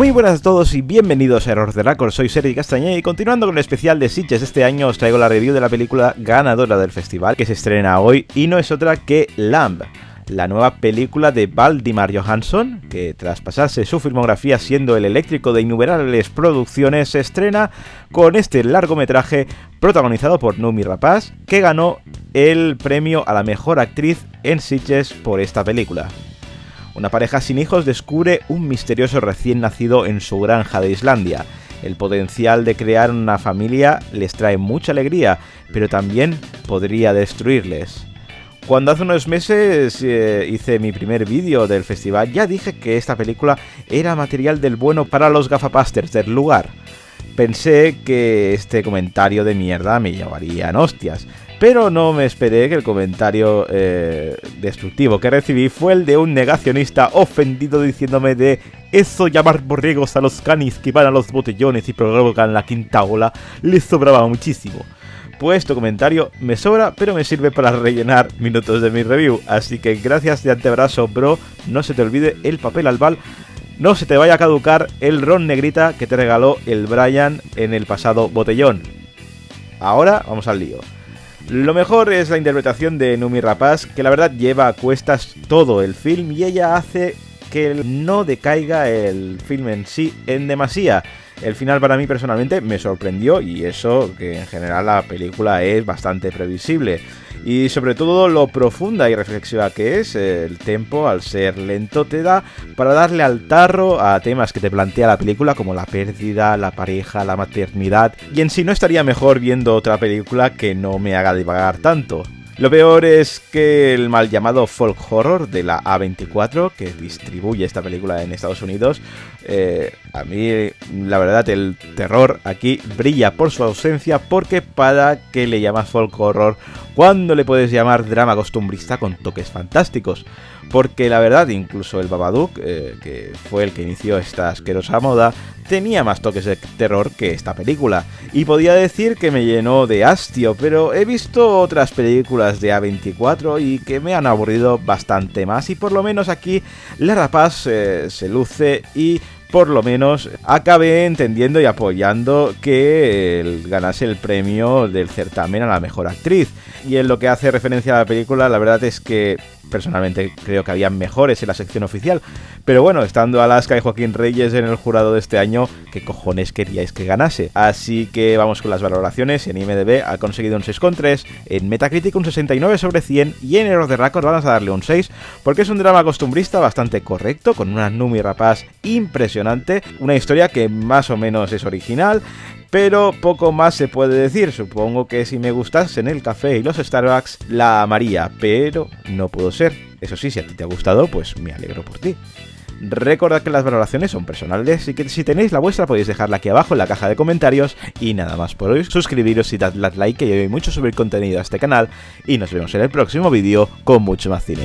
Muy buenas a todos y bienvenidos a Error de Record, soy Sergi Castañeda y continuando con el especial de Sitges de este año os traigo la review de la película ganadora del festival que se estrena hoy y no es otra que Lamb, la nueva película de Valdimar Johansson, que tras pasarse su filmografía siendo el eléctrico de innumerables producciones, se estrena con este largometraje protagonizado por Noomi Rapace, que ganó el premio a la mejor actriz en Sitges por esta película. Una pareja sin hijos descubre un misterioso recién nacido en su granja de Islandia. El potencial de crear una familia les trae mucha alegría, pero también podría destruirles. Cuando hace unos meses hice mi primer vídeo del festival, ya dije que esta película era material del bueno para los gafapasters del lugar. Pensé que este comentario de mierda me llevarían hostias, pero no me esperé que el comentario destructivo que recibí fue el de un negacionista ofendido diciéndome de eso llamar borregos a los canis que van a los botellones y provocan la quinta ola les sobraba muchísimo. Pues tu comentario me sobra, pero me sirve para rellenar minutos de mi review, así que gracias de antebrazo, bro. No se te olvide el papel albal, no se te vaya a caducar el ron negrita que te regaló el Brian en el pasado botellón. Ahora vamos al lío. Lo mejor es la interpretación de Noomi Rapace, que la verdad lleva a cuestas todo el film y ella hace que no decaiga el film en sí en demasía. El final para mí personalmente me sorprendió y eso que en general la película es bastante previsible. Y sobre todo lo profunda y reflexiva que es, el tempo al ser lento te da para darle al tarro a temas que te plantea la película como la pérdida, la pareja, la maternidad. Y en sí no estaría mejor viendo otra película que no me haga divagar tanto. Lo peor es que el mal llamado folk horror de la A24, que distribuye esta película en Estados Unidos, a mí la verdad el terror aquí brilla por su ausencia, porque ¿para qué le llamas folk horror cuando le puedes llamar drama costumbrista con toques fantásticos? Porque la verdad incluso el Babadook, que fue el que inició esta asquerosa moda, tenía más toques de terror que esta película, y podía decir que me llenó de hastio, pero he visto otras películas de A24 y que me han aburrido bastante más, y por lo menos aquí la Rapace se luce y por lo menos acabé entendiendo y apoyando que él ganase el premio del certamen a la mejor actriz. Y en lo que hace referencia a la película, la verdad es que personalmente creo que había mejores en la sección oficial. Pero bueno, estando Alaska y Joaquín Reyes en el jurado de este año, ¿qué cojones queríais que ganase? Así que vamos con las valoraciones. En IMDb ha conseguido un 6,3, en Metacritic un 69 sobre 100 y en Error de Record vamos a darle un 6 porque es un drama costumbrista bastante correcto, con una Noomi Rapace impresionante, una historia que más o menos es original, pero poco más se puede decir. Supongo que si me gustasen el café y los Starbucks la amaría, pero no pudo ser. Eso sí, si a ti te ha gustado, pues me alegro por ti. Recordad que las valoraciones son personales y que si tenéis la vuestra podéis dejarla aquí abajo en la caja de comentarios. Y nada más por hoy, suscribiros y dadle like, que yo doy mucho subir contenido a este canal y nos vemos en el próximo vídeo con mucho más cine.